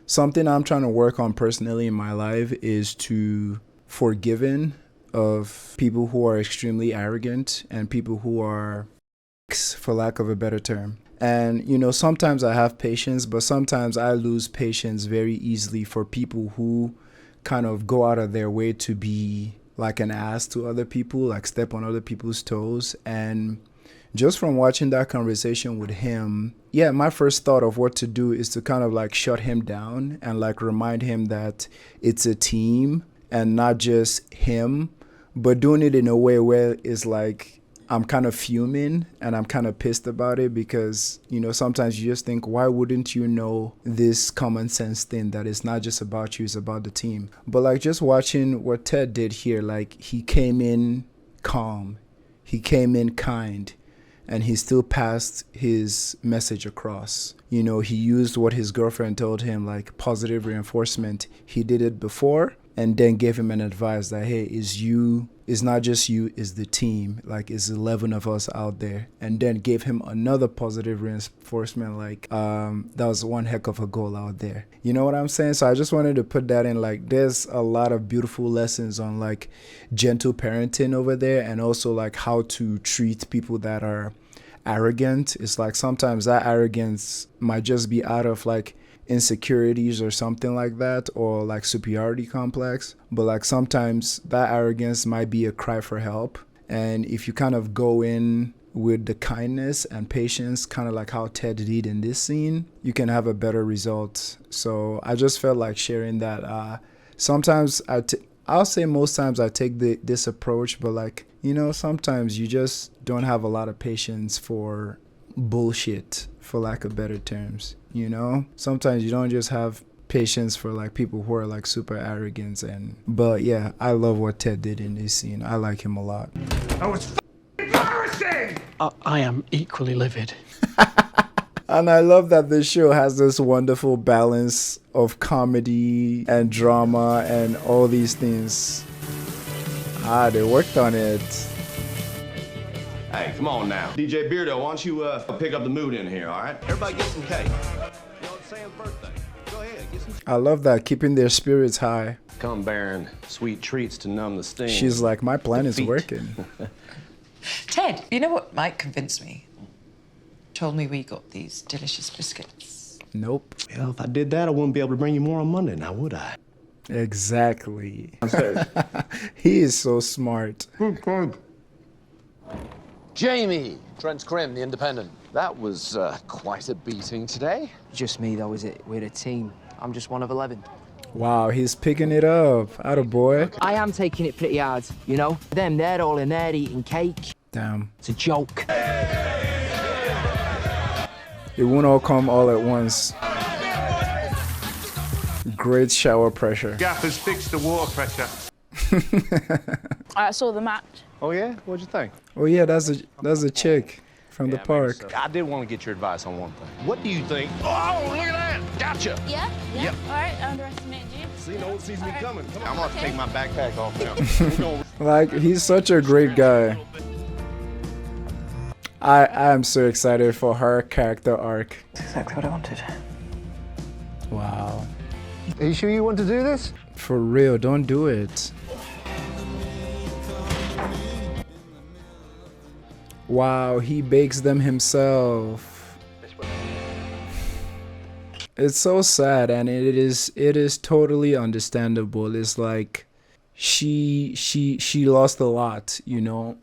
Something I'm trying to work on personally in my life is to forgiving of people who are extremely arrogant and people who are, for lack of a better term. And, you know, sometimes I have patience, but sometimes I lose patience very easily for people who kind of go out of their way to be like an ass to other people, like step on other people's toes. And just from watching that conversation with him, yeah, my first thought of what to do is to kind of like shut him down and like remind him that it's a team and not just him, but doing it in a way where it's like, I'm kind of fuming and I'm kind of pissed about it because, you know, sometimes you just think, why wouldn't you know this common sense thing that it's not just about you, it's about the team. But like just watching what Ted did here, like he came in calm, he came in kind, and he still passed his message across. You know, he used what his girlfriend told him, like positive reinforcement. He did it before and then gave him an advice that, hey, it's not just you, it's the team. Like, it's 11 of us out there. And then gave him another positive reinforcement, like, that was one heck of a goal out there. You know what I'm saying? So I just wanted to put that in, like, there's a lot of beautiful lessons on, like, gentle parenting over there, and also, like, how to treat people that are arrogant. It's like sometimes that arrogance might just be out of, like, insecurities or something like that, or like superiority complex, but like sometimes that arrogance might be a cry for help. And if you kind of go in with the kindness and patience, kind of like how Ted did in this scene, you can have a better result. So I just felt like sharing that. Sometimes I'll say most times I take this approach, but like, you know, sometimes you just don't have a lot of patience for bullshit, for lack of better terms. You know, sometimes you don't just have patience for like people who are like super arrogant. But yeah, I love what Ted did in this scene. I like him a lot. That was embarrassing. I am equally livid. And I love that this show has this wonderful balance of comedy and drama and all these things. They worked on it. Hey, come on now. DJ Beardo, why don't you pick up the mood in here, all right? Everybody get some cake. You know, it's Sam's birthday. Go ahead, get some. I love that, keeping their spirits high. Come bearing sweet treats to numb the sting. She's like, my plan is working. Ted, you know what might convince me? Told me we got these delicious biscuits. Nope. Well, if I did that, I wouldn't be able to bring you more on Monday, now would I? Exactly. He is so smart. Jamie, Trent's Crim, The Independent. That was quite a beating today. Just me, though, is it? We're a team. I'm just one of 11. Wow, he's picking it up. Attaboy. I am taking it pretty hard, you know? Them, they're all in there eating cake. Damn. It's a joke. It won't all come all at once. Great shower pressure. Gaff has fixed the water pressure. I saw the match. Oh yeah? What'd you think? Oh yeah, that's a chick from the park. So. I did want to get your advice on one thing. What do you think? Oh, look at that! Gotcha! Yeah? Yep. All right, I underestimated you. See, no one sees me coming. Come on. I'm gonna take my backpack off now. Like, he's such a great guy. I am so excited for her character arc. That's exactly what I wanted. Wow. Are you sure you want to do this? For real, don't do it. Wow, he bakes them himself. It's so sad, and it is totally understandable. It's like she lost a lot, you know.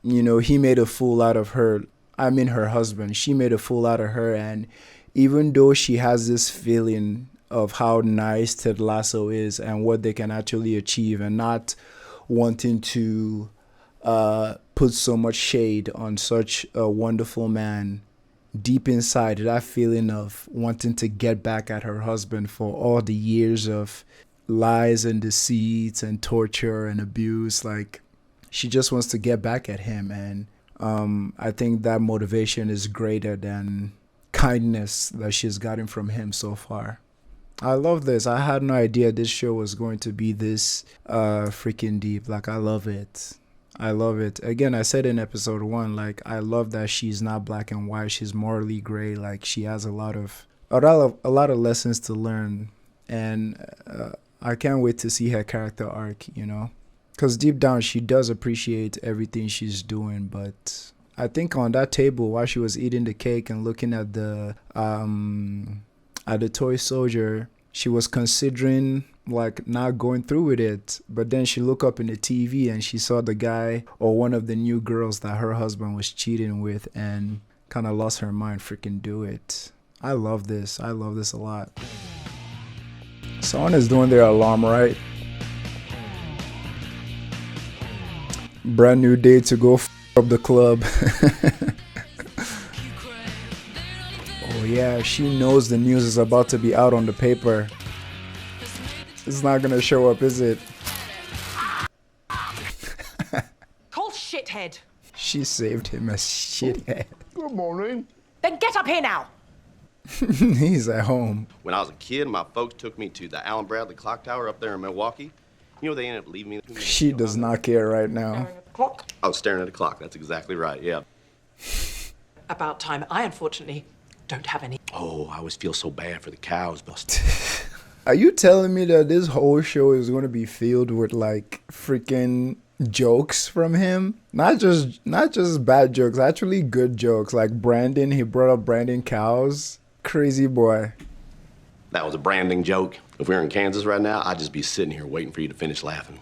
You know, he made a fool out of her. I mean, her husband. She made a fool out of her, and even though she has this feeling of how nice Ted Lasso is and what they can actually achieve, and not wanting to put so much shade on such a wonderful man, deep inside, that feeling of wanting to get back at her husband for all the years of lies and deceits and torture and abuse, like, she just wants to get back at him. And I think that motivation is greater than kindness that she's gotten from him so far. I love this. I had no idea this show was going to be this freaking deep. Like, I love it. I love it. Again, I said in episode 1, like, I love that she's not black and white. She's morally gray. Like, she has a lot of lessons to learn, and I can't wait to see her character arc, you know, because deep down she does appreciate everything she's doing. But I think on that table while she was eating the cake and looking at the toy soldier, she was considering like not going through with it. But then she looked up in the TV and she saw the guy or one of the new girls that her husband was cheating with and kind of lost her mind. Freaking do it. I love this. I love this a lot. Someone is doing their alarm, right? Brand new day to go up the club. Oh yeah, she knows the news is about to be out on the paper. It's not gonna show up, is it? Call shithead. She saved him as shithead. Good morning. Then get up here now. He's at home. When I was a kid, my folks took me to the Allen Bradley Clock Tower up there in Milwaukee. You know, they ended up leaving me. She does not care right now. I was staring at the clock. That's exactly right, yeah. About time. I, unfortunately, don't have any. Oh, I always feel so bad for the cows, Buster. Are you telling me that this whole show is going to be filled with like freaking jokes from him? Not just bad jokes, actually good jokes. Like Brandon, he brought up Brandon cows. Crazy boy. That was a branding joke. If we were in Kansas right now, I'd just be sitting here waiting for you to finish laughing.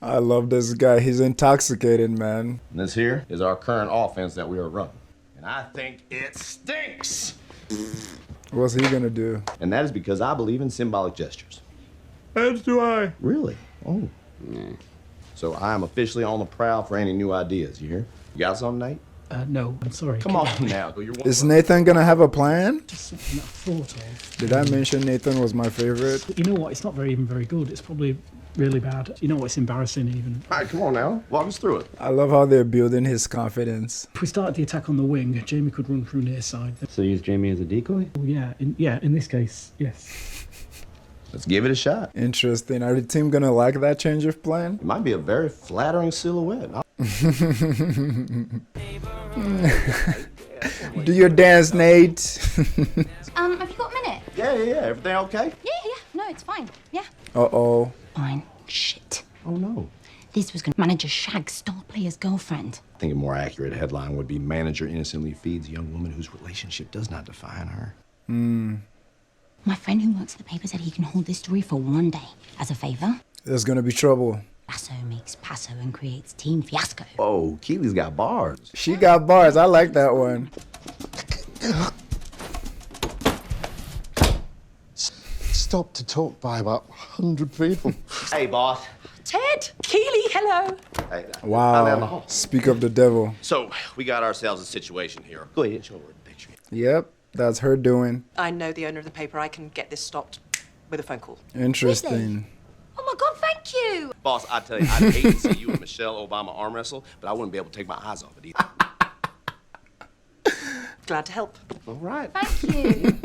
I love this guy. He's intoxicated, man. And this here is our current offense that we are running. And I think it stinks. What's he gonna do? And that is because I believe in symbolic gestures. As do I. Really? Oh. So I am officially on the prowl for any new ideas, you hear? You got something, Nate? No, I'm sorry. Come on now. Is Nathan gonna have a plan? Just something that I thought of. Did I mention Nathan was my favorite? You know what? It's not even very good. It's probably really bad. You know what? It's embarrassing even. All right, come on now. Walk us through it. I love how they're building his confidence. If we started the attack on the wing, Jamie could run through near side. So use Jamie as a decoy? Oh, yeah, in this case, yes. Let's give it a shot. Interesting. Are the team gonna like that change of plan? It might be a very flattering silhouette. Do your dance, Nate. Have you got a minute? Yeah. Everything okay? Yeah. No, it's fine. Yeah. Uh-oh. Fine. Shit. Oh, no. This was gonna manager shag star player's girlfriend. I think a more accurate headline would be manager innocently feeds young woman whose relationship does not define her. My friend who works at the paper said he can hold this story for one day as a favor. There's gonna be trouble. Lasso makes passo and creates team fiasco. Oh, Keely's got bars. She got bars. I like that one. Stop to talk by about 100 people. Hey, boss. Ted, Keely, hello. Hey, wow. Speak of the devil. So, we got ourselves a situation here. Go ahead, show her the picture. Yep, that's her doing. I know the owner of the paper. I can get this stopped with a phone call. Interesting. Really? Oh my God, thank you. Boss, I tell you, I'd hate to see you and Michelle Obama arm wrestle, but I wouldn't be able to take my eyes off it either. Glad to help. All right. Thank you.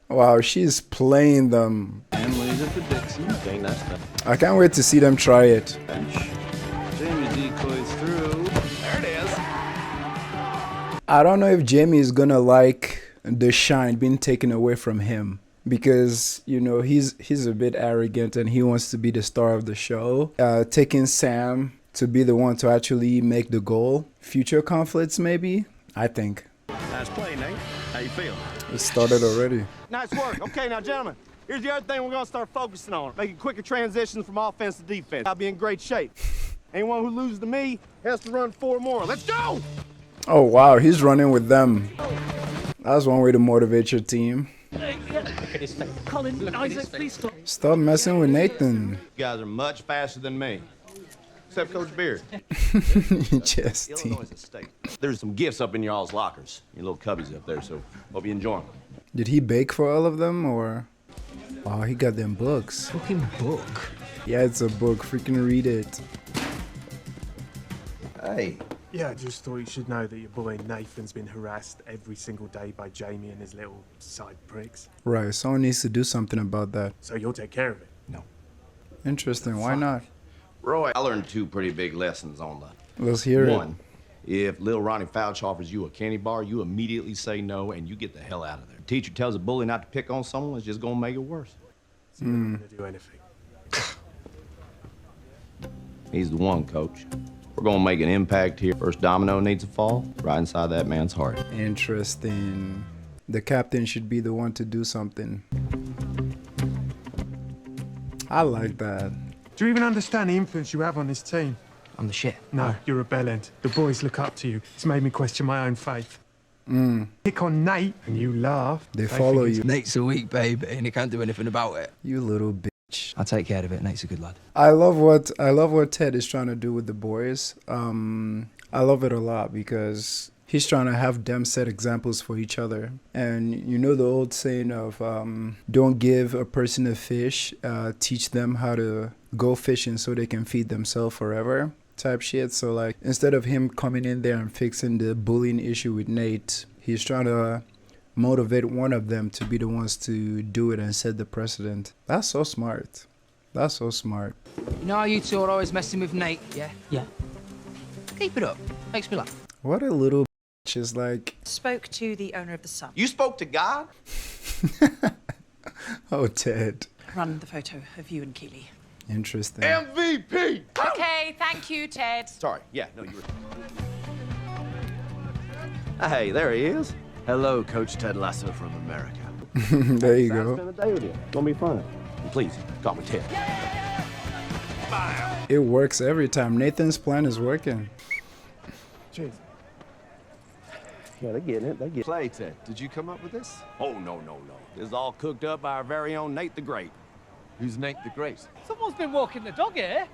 Wow, she's playing them. Families at the Dixon. Dang, that's tough. I can't wait to see them try it. Jamie decoys through. There it is. I don't know if Jamie is gonna like the shine being taken away from him. Because, you know, he's a bit arrogant and he wants to be the star of the show. Taking Sam to be the one to actually make the goal. Future conflicts, maybe? I think. Nice play, Nate. How you feel? It started already. Nice work. Okay, now, gentlemen, here's the other thing we're going to start focusing on. Making quicker transitions from offense to defense. I'll be in great shape. Anyone who loses to me has to run 4 more. Let's go! Oh, wow. He's running with them. That's one way to motivate your team. Colin, Isaac, please stop. Stop messing with Nathan. You guys are much faster than me. Except Coach Beard. Chess team. Illinois is a state. There's some gifts up in y'all's lockers. Your little cubbies up there, so hope you enjoy them. Did he bake for all of them, or? Oh, he got them books. Fucking book. Yeah, it's a book. Freaking read it. Hey. Yeah, I just thought you should know that your boy Nathan's been harassed every single day by Jamie and his little side pricks. Right, someone needs to do something about that. So you'll take care of it? No. Interesting, why not? Roy, I learned 2 pretty big lessons on the... Let's hear it. One, if Lil Ronnie Fouch offers you a candy bar, you immediately say no and you get the hell out of there. Teacher tells a bully not to pick on someone, it's just gonna make it worse. So you're not gonna do anything. He's the one, coach. We're gonna make an impact here. First domino needs to fall right inside that man's heart. Interesting. The captain should be the one to do something. I like that. Do you even understand the influence you have on this team? I'm the shit. No, you're a bellend. The boys look up to you. It's made me question my own faith. Mm. Pick on Nate and you laugh. They follow you. Nate's a weak baby and he can't do anything about it. You little bitch. I'll take care of it. Nate's a good lad. I love what Ted is trying to do with the boys. I love it a lot because he's trying to have them set examples for each other. And you know the old saying of don't give a person a fish, teach them how to go fishing so they can feed themselves forever type shit. So like instead of him coming in there and fixing the bullying issue with Nate, he's trying to motivate one of them to be the ones to do it and set the precedent. That's so smart. That's so smart. You know how you two are always messing with Nate, yeah? Yeah. Keep it up. Makes me laugh. What a little bitch is like. Spoke to the owner of the Sun. You spoke to God? Oh, Ted. Run the photo of you and Keely. Interesting. MVP! Okay, thank you, Ted. Sorry, yeah, no, you were... Hey, there he is. Hello, Coach Ted Lasso from America. There you go. Spend a day with you. It's gonna be fun. And please, call me Ted. It works every time. Nathan's plan is working. Cheers. Yeah, they're getting it. They get it. Play, Ted. Did you come up with this? Oh, no. This is all cooked up by our very own Nate the Great. Who's Nate the Great? Someone's been walking the dog here.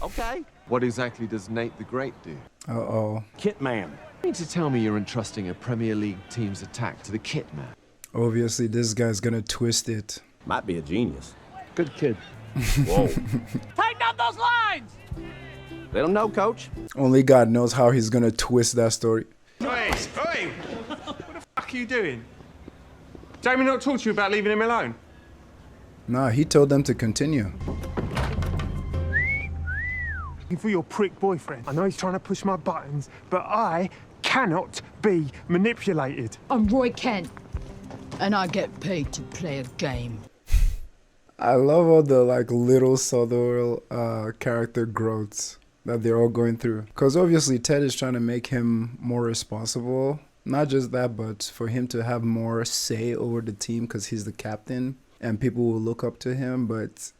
Okay. What exactly does Nate the Great do? Uh-oh. Kit man. You mean to tell me you're entrusting a Premier League team's attack to the Kit man? Obviously, this guy's gonna twist it. Might be a genius. Good kid. Whoa. Take down those lines! Let him know, coach. Only God knows how he's gonna twist that story. Oi! What the fuck are you doing? Jamie not talk to you about leaving him alone? Nah, he told them to continue. Looking for your prick boyfriend. I know he's trying to push my buttons, but I cannot be manipulated. I'm Roy Kent, and I get paid to play a game. I love all the like little subtle character growths that they're all going through. Because obviously Ted is trying to make him more responsible. Not just that, but for him to have more say over the team because he's the captain and people will look up to him. But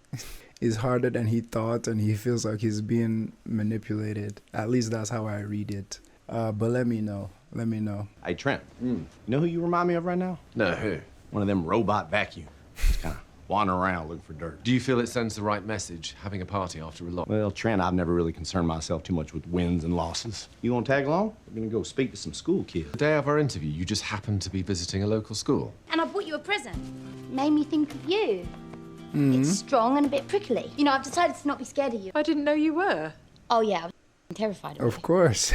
it's harder than he thought and he feels like he's being manipulated. At least that's how I read it. But let me know. Let me know. Hey, Trent, you know who you remind me of right now? No, who? One of them robot vacuums. Just kind of wandering around looking for dirt. Do you feel it sends the right message, having a party after a loss? Well, Trent, I've never really concerned myself too much with wins and losses. You want to tag along? We're going to go speak to some school kids. The day of our interview, you just happened to be visiting a local school. And I bought you a present. Made me think of you. It's strong and a bit prickly. You know, I've decided to not be scared of you. I didn't know you were. Oh, yeah, I was terrified of Of course.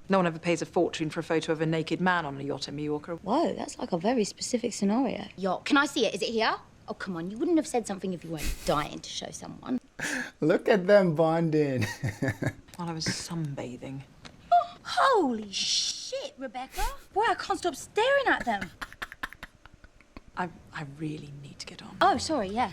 No one ever pays a fortune for a photo of a naked man on a yacht in Mallorca. Whoa, that's like a very specific scenario. Yacht, can I see it? Is it here? Oh, come on, you wouldn't have said something if you weren't dying to show someone. Look at them bonding. While I was sunbathing. Oh, holy shit, Rebecca. Boy, I can't stop staring at them. I really need to get on. Oh, sorry, yeah.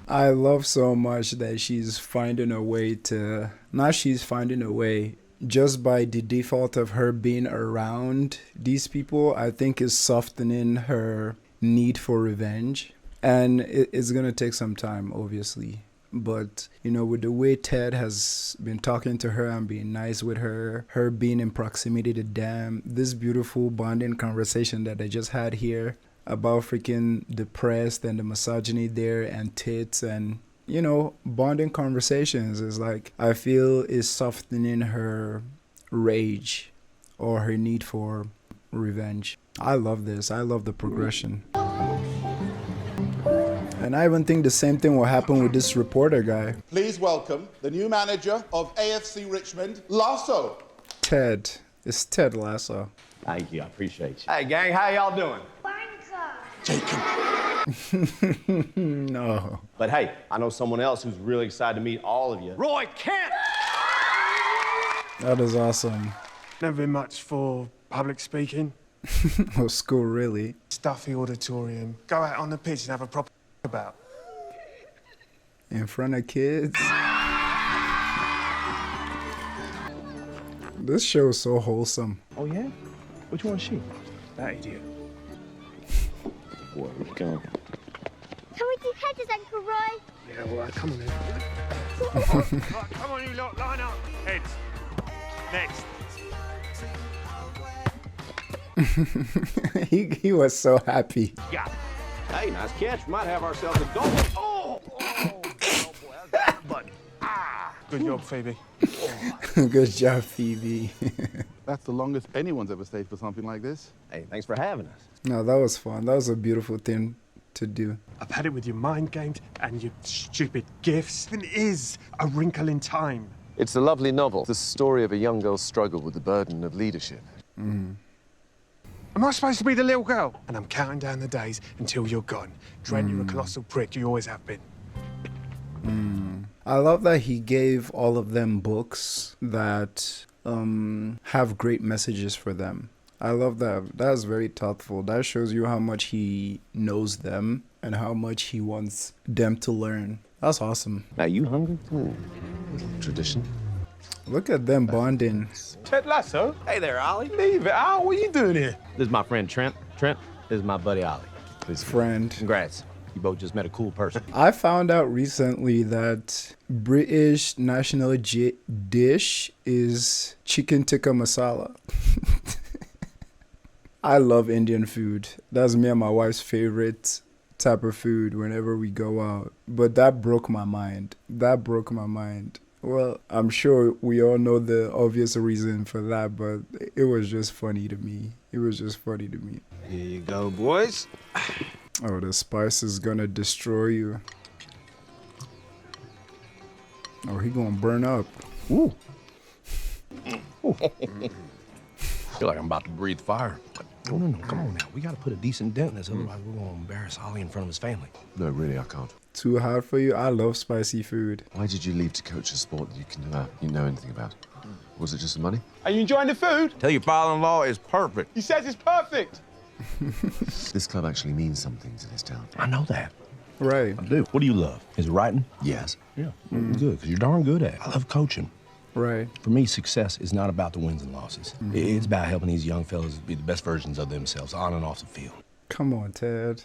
I love so much that she's finding a way to... Not she's finding a way. Just by the default of her being around these people, I think is softening her need for revenge. And it's going to take some time, obviously. But, you know, with the way Ted has been talking to her and being nice with her, her being in proximity to them, this beautiful bonding conversation that they just had here about freaking depressed and the misogyny there and tits and, you know, bonding conversations is like, I feel is softening her rage or her need for revenge. I love this. I love the progression. And I even think the same thing will happen with this reporter guy. Please welcome the new manager of AFC Richmond, Lasso. Ted. It's Ted Lasso. Thank you. I appreciate you. Hey, gang, how y'all doing? Jacob. No. But hey, I know someone else who's really excited to meet all of you. Roy Kent! That is awesome. Never been much for public speaking. Oh, school, really? Stuffy auditorium. Go out on the pitch and have a proper about. In front of kids? This show is so wholesome. Oh, yeah? Which one's she? That idiot. Where we going? Can we do headers, Uncle Roy? Yeah, all right, come on then. Right, come on, you lot, line up. Heads. Next. he was so happy. Yeah. Hey, nice catch. We might have ourselves a goal. Oh boy, that was Good job, Phoebe. Good job, Phoebe. That's the longest anyone's ever stayed for something like this. Hey, thanks for having us. No, that was fun. That was a beautiful thing to do. I've had it with your mind games and your stupid gifts. It is A Wrinkle in Time. It's a lovely novel. The story of a young girl's struggle with the burden of leadership. Mm. Am I supposed to be the little girl? And I'm counting down the days until you're gone. Trent, you're a colossal prick. You always have been. I love that he gave all of them books that have great messages for them. I love that. That's very thoughtful. That shows you how much he knows them and how much he wants them to learn. That's awesome. Now, you hungry? Little tradition. Look at them bonding. Ted Lasso? Hey there, Ollie. Leave it, Al. What are you doing here? This is my friend Trent. Trent, this is my buddy Ollie. His friend. Congrats. You both just met a cool person. I found out recently that British national dish is chicken tikka masala. I love Indian food. That's me and my wife's favorite type of food whenever we go out. But that broke my mind. That broke my mind. Well, I'm sure we all know the obvious reason for that, but it was just funny to me. It was just funny to me. Here you go, boys. Oh, the spice is gonna destroy you. Oh, he gonna burn up. Ooh. Feel like I'm about to breathe fire. No, come on now. We gotta put a decent dent in this, otherwise we're gonna embarrass Ollie in front of his family. No, really, I can't. Too hard for you? I love spicy food. Why did you leave to coach a sport that you know anything about? Was it just the money? Are you enjoying the food? Tell your father-in-law it's perfect. He says it's perfect. This club actually means something to this town. I know that. Right. I do. What do you love? Is it writing? Yes. Yeah. Good, because you're darn good at it. I love coaching. Right. For me, success is not about the wins and losses. It's about helping these young fellas be the best versions of themselves on and off the field. Come on, Ted.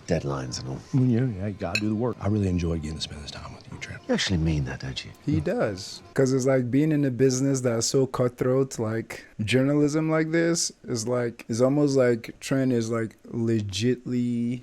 Deadlines and all. Yeah, you gotta do the work. I really enjoy getting to spend this time with you, Trent. You actually mean that, don't you? He does. Because it's like being in a business that's so cutthroat, like journalism like this is like, it's almost like Trent is like legitly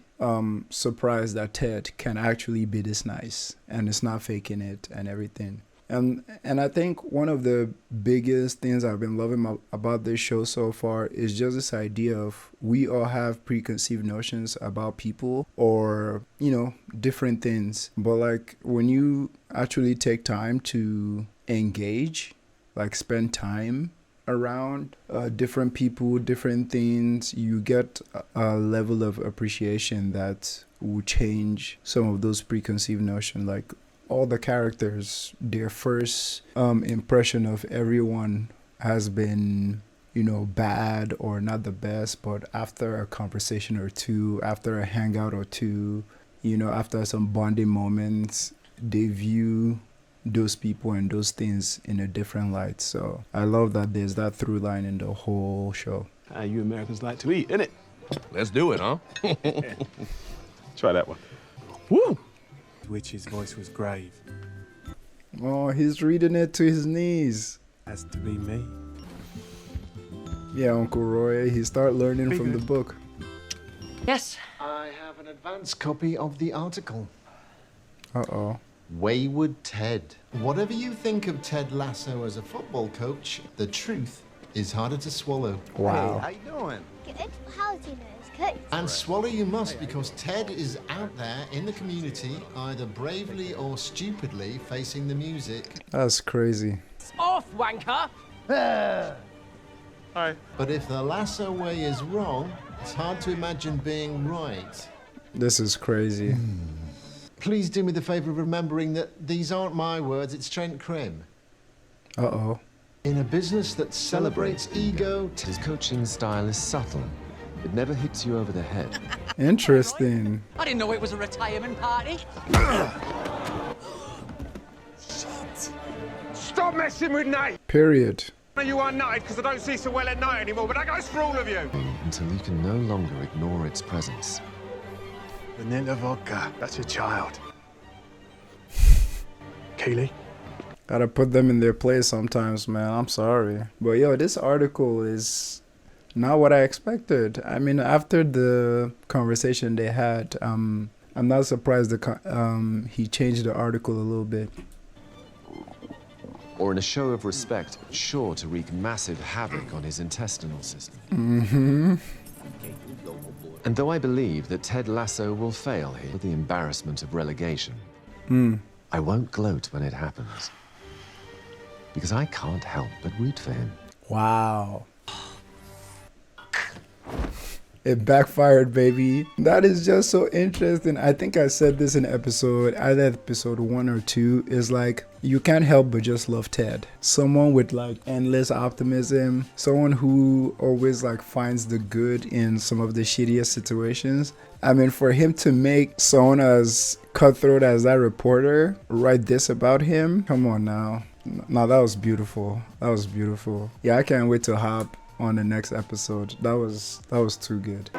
surprised that Ted can actually be this nice and it's not faking it and everything. And I think one of the biggest things I've been loving about this show so far is just this idea of we all have preconceived notions about people or, you know, different things. But like when you actually take time to engage, like spend time around different people, different things, you get a level of appreciation that will change some of those preconceived notions. Like all the characters, their first impression of everyone has been, you know, bad or not the best, but after a conversation or two, after a hangout or two, you know, after some bonding moments, they view those people and those things in a different light. So I love that there's that through line in the whole show. How you Americans like to eat, innit? Let's do it, huh? Try that one. Woo! Witch's voice was grave. Oh, he's reading it to his knees. Has to be me. Yeah, Uncle Roy, he start learning from the book. Yes. I have an advance copy of the article. Uh-oh. Wayward Ted. Whatever you think of Ted Lasso as a football coach, the truth is harder to swallow. Wow. Hey, how you doing? Good. How do you know it's good? And swallow you must, because Ted is out there in the community, either bravely or stupidly facing the music. That's crazy. Off, wanker! Hi. But if the Lasso way is wrong, it's hard to imagine being right. This is crazy. Please do me the favour of remembering that these aren't my words, it's Trent Krim. Uh-oh. In a business that celebrates ego... His coaching style is subtle. It never hits you over the head. Interesting. I didn't know it was a retirement party. Stop messing with Nate! Period. You are nutted because I don't see so well at night anymore, but that goes for all of you. Until you can no longer ignore its presence. Vanilla vodka, that's a child. Keely? Gotta put them in their place sometimes, man. I'm sorry. But yo, this article is not what I expected. I mean, after the conversation they had, I'm not surprised he changed the article a little bit. Or in a show of respect, sure to wreak massive havoc on his intestinal system. Mm-hmm. And though I believe that Ted Lasso will fail here with the embarrassment of relegation, I won't gloat when it happens. Because I can't help but root for him. Wow. It backfired, baby. That is just so interesting. I think I said this in either episode 1 or 2, is like, you can't help but just love Ted. Someone with like endless optimism, someone who always like finds the good in some of the shittiest situations. I mean, for him to make someone as cutthroat as that reporter write this about him, come on now. No, that was beautiful. That was beautiful. Yeah, I can't wait to hop on the next episode. That was too good.